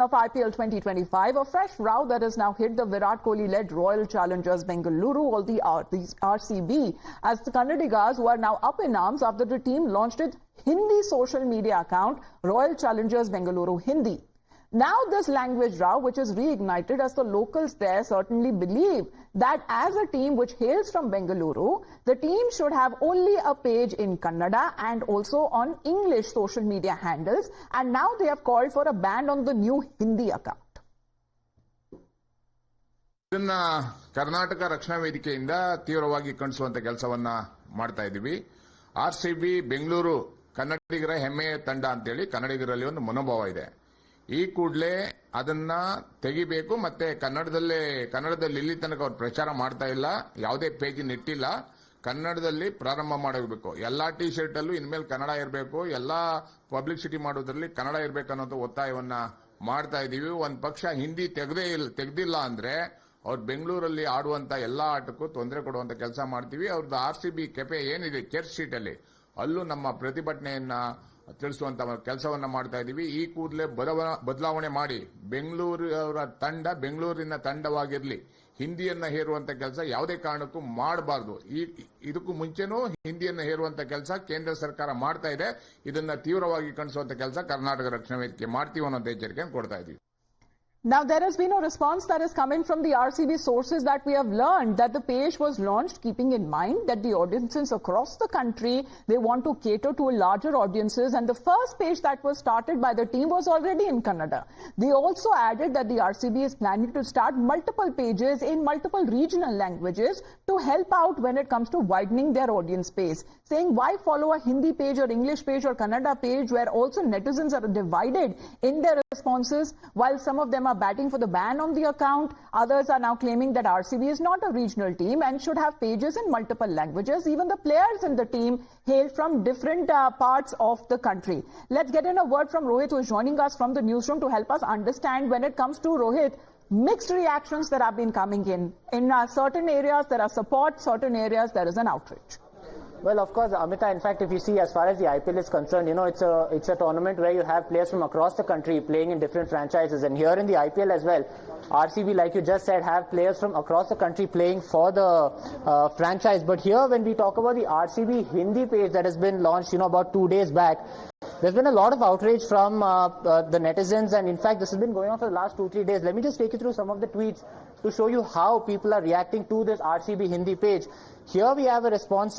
Of IPL 2025, a fresh row that has now hit the Virat Kohli-led Royal Challengers Bangalore, or the RCB, as the Kannadigas, who are now up in arms after the team launched its Hindi social media account, Royal Challengers Bangalore Hindi. Now this language row, which is reignited, as the locals there certainly believe that as a team which hails from Bengaluru, the team should have only a page in Kannada and also on English social media handles, and now they have called for a ban on the new Hindi account. ಇದನ್ನ ಕರ್ನಾಟಕ ರಕ್ಷಣಾ ವೇದಿಕೆಯಿಂದ ತೀವ್ರವಾಗಿ ಖಂಡಿಸುವಂತ ಕೆಲಸವನ್ನ ಮಾಡ್ತಾ ಇದ್ದೀವಿ. RCB Bengaluru ಕನ್ನಡಿಗರ ಹೆಮ್ಮೆಯ ತಂಡ ಅಂತೇಳಿ ಕನ್ನಡಿಗರಲ್ಲಿ ಒಂದು ಮನೋಭಾವ ಇದೆ. ಈ ಕೂಡಲೇ ಅದನ್ನ ತೆಗಿಬೇಕು. ಮತ್ತೆ ಕನ್ನಡದಲ್ಲಿ ಇಲ್ಲಿ ತನಕ ಅವರು ಪ್ರಚಾರ ಮಾಡ್ತಾ ಇಲ್ಲ, ಯಾವುದೇ ಪೇಜ್ ಇಟ್ಟಿಲ್ಲ. ಕನ್ನಡದಲ್ಲಿ ಪ್ರಾರಂಭ ಮಾಡಬೇಕು. ಎಲ್ಲಾ ಟಿ ಶರ್ಟ್ ಅಲ್ಲೂ ಇನ್ಮೇಲೆ ಕನ್ನಡ ಇರಬೇಕು, ಎಲ್ಲಾ ಪಬ್ಲಿಸಿಟಿ ಮಾಡೋದ್ರಲ್ಲಿ ಕನ್ನಡ ಇರಬೇಕು ಅನ್ನೋ ಒತ್ತಾಯವನ್ನ ಮಾಡ್ತಾ ಇದೀವಿ. ಒಂದ್ ಪಕ್ಷ ಹಿಂದಿ ತೆಗೆದಿಲ್ಲ ಅಂದ್ರೆ ಅವ್ರು ಬೆಂಗಳೂರಲ್ಲಿ ಆಡುವಂತ ಎಲ್ಲಾ ಆಟಕ್ಕೂ ತೊಂದರೆ ಕೊಡುವಂತ ಕೆಲಸ ಮಾಡ್ತೀವಿ. ಅವ್ರದ್ದು RCB ಕೆಫೆ ಏನಿದೆ ಚರ್ಚ್ ಸ್ಟ್ರೀಟ್ ಅಲ್ಲಿ, ಅಲ್ಲೂ ನಮ್ಮ ಪ್ರತಿಭಟನೆಯನ್ನ ತಿಳಿಸುವಂತ ಕೆಲಸವನ್ನ ಮಾಡ್ತಾ ಇದೀವಿ. ಈ ಕೂಡಲೇ ಬದಲಾವಣೆ ಮಾಡಿ ಬೆಂಗಳೂರಿನ ತಂಡವಾಗಿರ್ಲಿ, ಹಿಂದಿಯನ್ನ ಹೇರುವಂತ ಕೆಲಸ ಯಾವುದೇ ಕಾರಣಕ್ಕೂ ಮಾಡಬಾರದು. ಇದಕ್ಕೂ ಮುಂಚೆನೂ ಹಿಂದಿಯನ್ನ ಹೇರುವಂತ ಕೆಲಸ ಕೇಂದ್ರ ಸರ್ಕಾರ ಮಾಡ್ತಾ ಇದೆ. ಇದನ್ನ ತೀವ್ರವಾಗಿ ಖಂಡಿಸುವಂತ ಕೆಲಸ ಕರ್ನಾಟಕ ರಕ್ಷಣಾ ವೇದಿಕೆ ಮಾಡ್ತೀವಿ ಅನ್ನೋ ಎಚ್ಚರಿಕೆಯನ್ನು ಕೊಡ್ತಾ ಇದೀವಿ. Now, there has been a response that is coming from the RCB sources that we have learned that the page was launched keeping in mind that the audiences across the country, they want to cater to larger audiences, and the first page that was started by the team was already in Kannada. They also added that the RCB is planning to start multiple pages in multiple regional languages to help out when it comes to widening their audience base, saying why follow a Hindi page or English page or Kannada page where also netizens are divided in their responses. While some of them are batting for the ban on the account, others are now claiming that RCB is not a regional team and should have pages in multiple languages. Even the players in the team hail from different parts of the country. Let's get in a word from Rohit, who is joining us from the newsroom to help us understand. When it comes to Rohit, mixed reactions that have been coming in. In certain areas there are support, certain areas there is an outrage. Well, of course, Amita, in fact, if you see, as far as the IPL is concerned, you know, it's a tournament where you have players from across the country playing in different franchises. And here in the IPL as well, RCB, like you just said, have players from across the country playing for the franchise. But here, when we talk about the RCB Hindi page that has been launched, you know, about 2 days back, there's been a lot of outrage from the netizens, and in fact, this has been going on for the last 2-3 days. Let me just take you through some of the tweets to show you how people are reacting to this RCB Hindi page. Here we have a response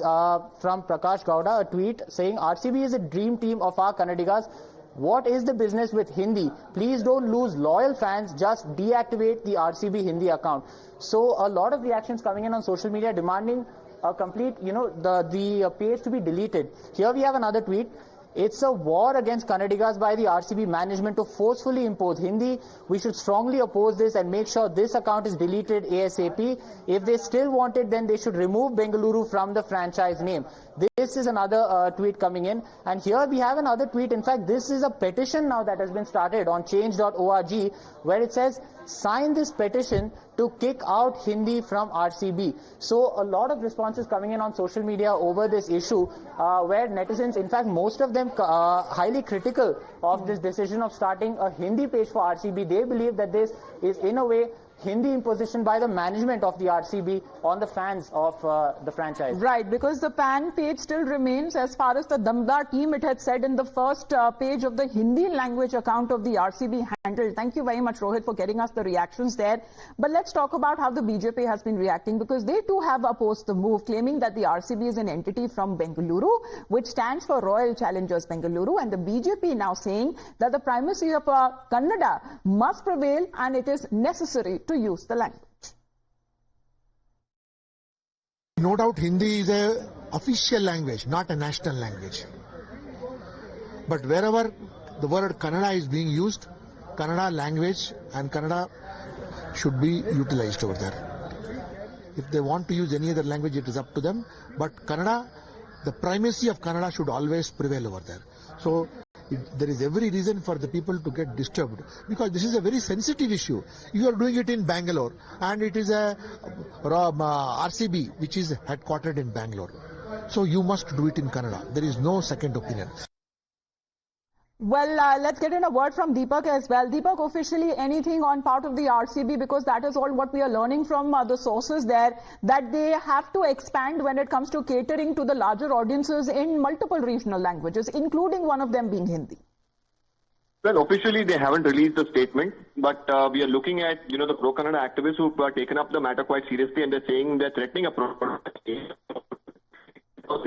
from Prakash Gowda, a tweet saying, RCB is a dream team of our Kannadigas. What is the business with Hindi? Please don't lose loyal fans, just deactivate the RCB Hindi account. So a lot of reactions coming in on social media demanding a complete, you know, the page to be deleted. Here we have another tweet. It's a war against Kannadigas by the RCB management to forcefully impose Hindi. We should strongly oppose this and make sure this account is deleted ASAP. If they still want it, then they should remove Bengaluru from the franchise name. This is another tweet coming in. And here we have another tweet. In fact, this is a petition now that has been started on change.org, where it says, sign this petition to kick out Hindi from RCB. So a lot of responses coming in on social media over this issue, where netizens, in fact, most of them highly critical of this decision of starting a Hindi page for RCB. They believe that this is in a way Hindi imposition by the management of the RCB on the fans of the franchise. Right, because the PAN page still remains. As far as the Damdar team, it had said in the first page of the Hindi language account of the RCB handle. Thank you very much, Rohit, for getting us the reactions there. But let's talk about how the BJP has been reacting, because they too have opposed the move, claiming that the RCB is an entity from Bengaluru, which stands for Royal Challengers Bangalore, and the BJP now saying that the primacy of Kannada must prevail and it is necessary to use the language. No doubt Hindi is a official language, not a national language. But wherever the word Kannada is being used, Kannada language and Kannada should be utilized over there. If they want to use any other language, it is up to them. But Kannada, the primacy of Kannada should always prevail over there. So there is every reason for the people to get disturbed, because this is a very sensitive issue. You are doing it in Bangalore, and it is a RCB which is headquartered in Bangalore. So you must do it in Kannada. There is no second opinion. Well, let's get in a word from Deepak as well. Deepak, officially anything on part of the RCB, because that is all what we are learning from the sources there, that they have to expand when it comes to catering to the larger audiences in multiple regional languages, including one of them being Hindi. Well, officially they haven't released a statement, but we are looking at, the pro-Kannada activists who have taken up the matter quite seriously, and they're saying they're threatening a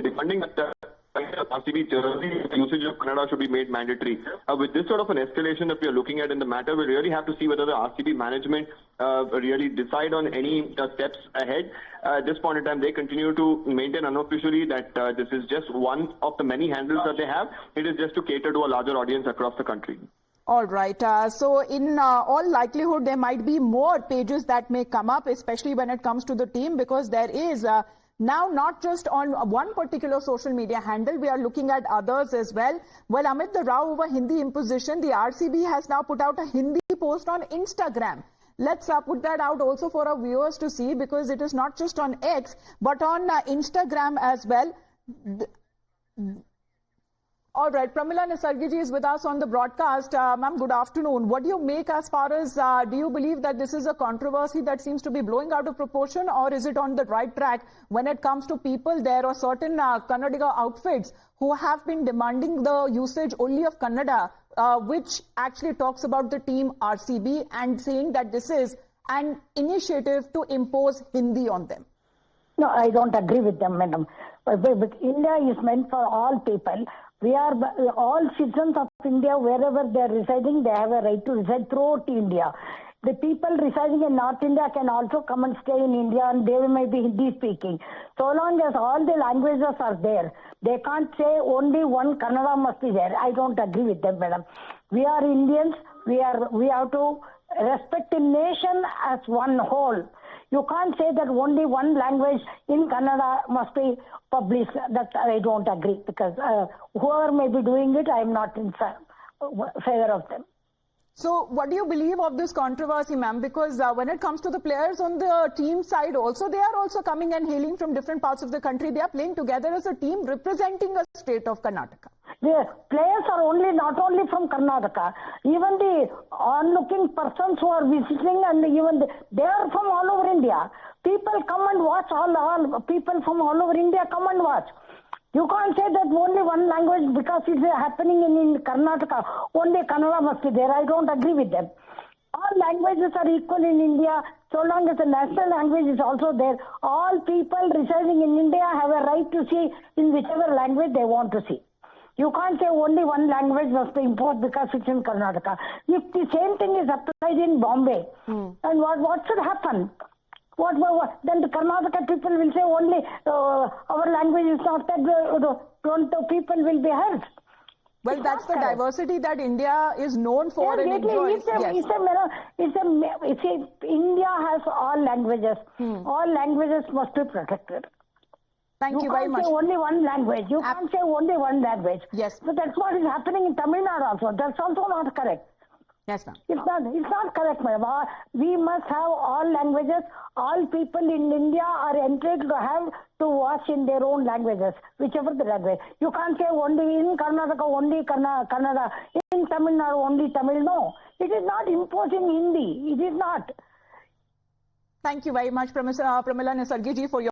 demanding that RCB jersey usage of Kannada should be made mandatory. With this sort of an escalation that we are looking at in the matter, we really have to see whether the RCB management really decide on any steps ahead. At this point in time, they continue to maintain unofficially that this is just one of the many handles that they have. It is just to cater to a larger audience across the country. All right. So in all likelihood, there might be more pages that may come up, especially when it comes to the team, because there is now not just on one particular social media handle, we are looking at others as well. Well, amid the row over Hindi imposition, the RCB has now put out a Hindi post on Instagram. Let's put that out also for our viewers to see, because it is not just on X, but on Instagram as well. All right, Pramila Nisargiji is with us on the broadcast. Ma'am, good afternoon. What do you make as far as, do you believe that this is a controversy that seems to be blowing out of proportion, or is it on the right track when it comes to people there or certain Kannadiga outfits who have been demanding the usage only of Kannada, which actually talks about the team RCB and saying that this is an initiative to impose Hindi on them? No, I don't agree with them, madam. But India is meant for all people. We are all citizens of India. Wherever they are residing, they have a right to reside throughout India. The people residing in North India can also come and stay in India, and they may be Hindi speaking. So long as all the languages are there, they can't say only one Kannada must be there. I don't agree with them, madam. We are Indians. We have to respect the nation as one whole. You can't say that only one language in Kannada must be published. That I don't agree, because whoever may be doing it, I am not in favor of them. So what do you believe of this controversy, ma'am? Because when it comes to the players on the team side also, they are also coming and hailing from different parts of the country. They are playing together as a team representing a state of Karnataka. The players are not only from Karnataka. Even the onlooking persons who are visiting, and even they are from all over India. People come and watch. All people from all over India come and watch. You can't say that only one language, because it's happening in Karnataka. Only Kannada must be there. I don't agree with them. All languages are equal in India, so long as the national language is also there. All people residing in India have a right to see in whichever language they want to see. You can't say only one language must be imposed because it's in Karnataka. If the same thing is applied in Bombay, then what should happen? Then the Karnataka people will say only our language is not that Toronto people will be hurt. Well, that's the diversity that India is known for and enjoys. India has all languages. All languages must be protected. Thank you very much. You can't say only one language. You can't say only one language. Yes. So that's what is happening in Tamil Nadu also. That's also not correct. Yes, ma'am. It's not correct, madam. We must have all languages. All people in India are entitled to have to watch in their own languages, whichever the language. You can't say only in Karnataka, only Kannada, in Tamil Nadu, only Tamil. No, it is not imposing Hindi. It is not. Thank you very much, Pramila Nisargiji, for your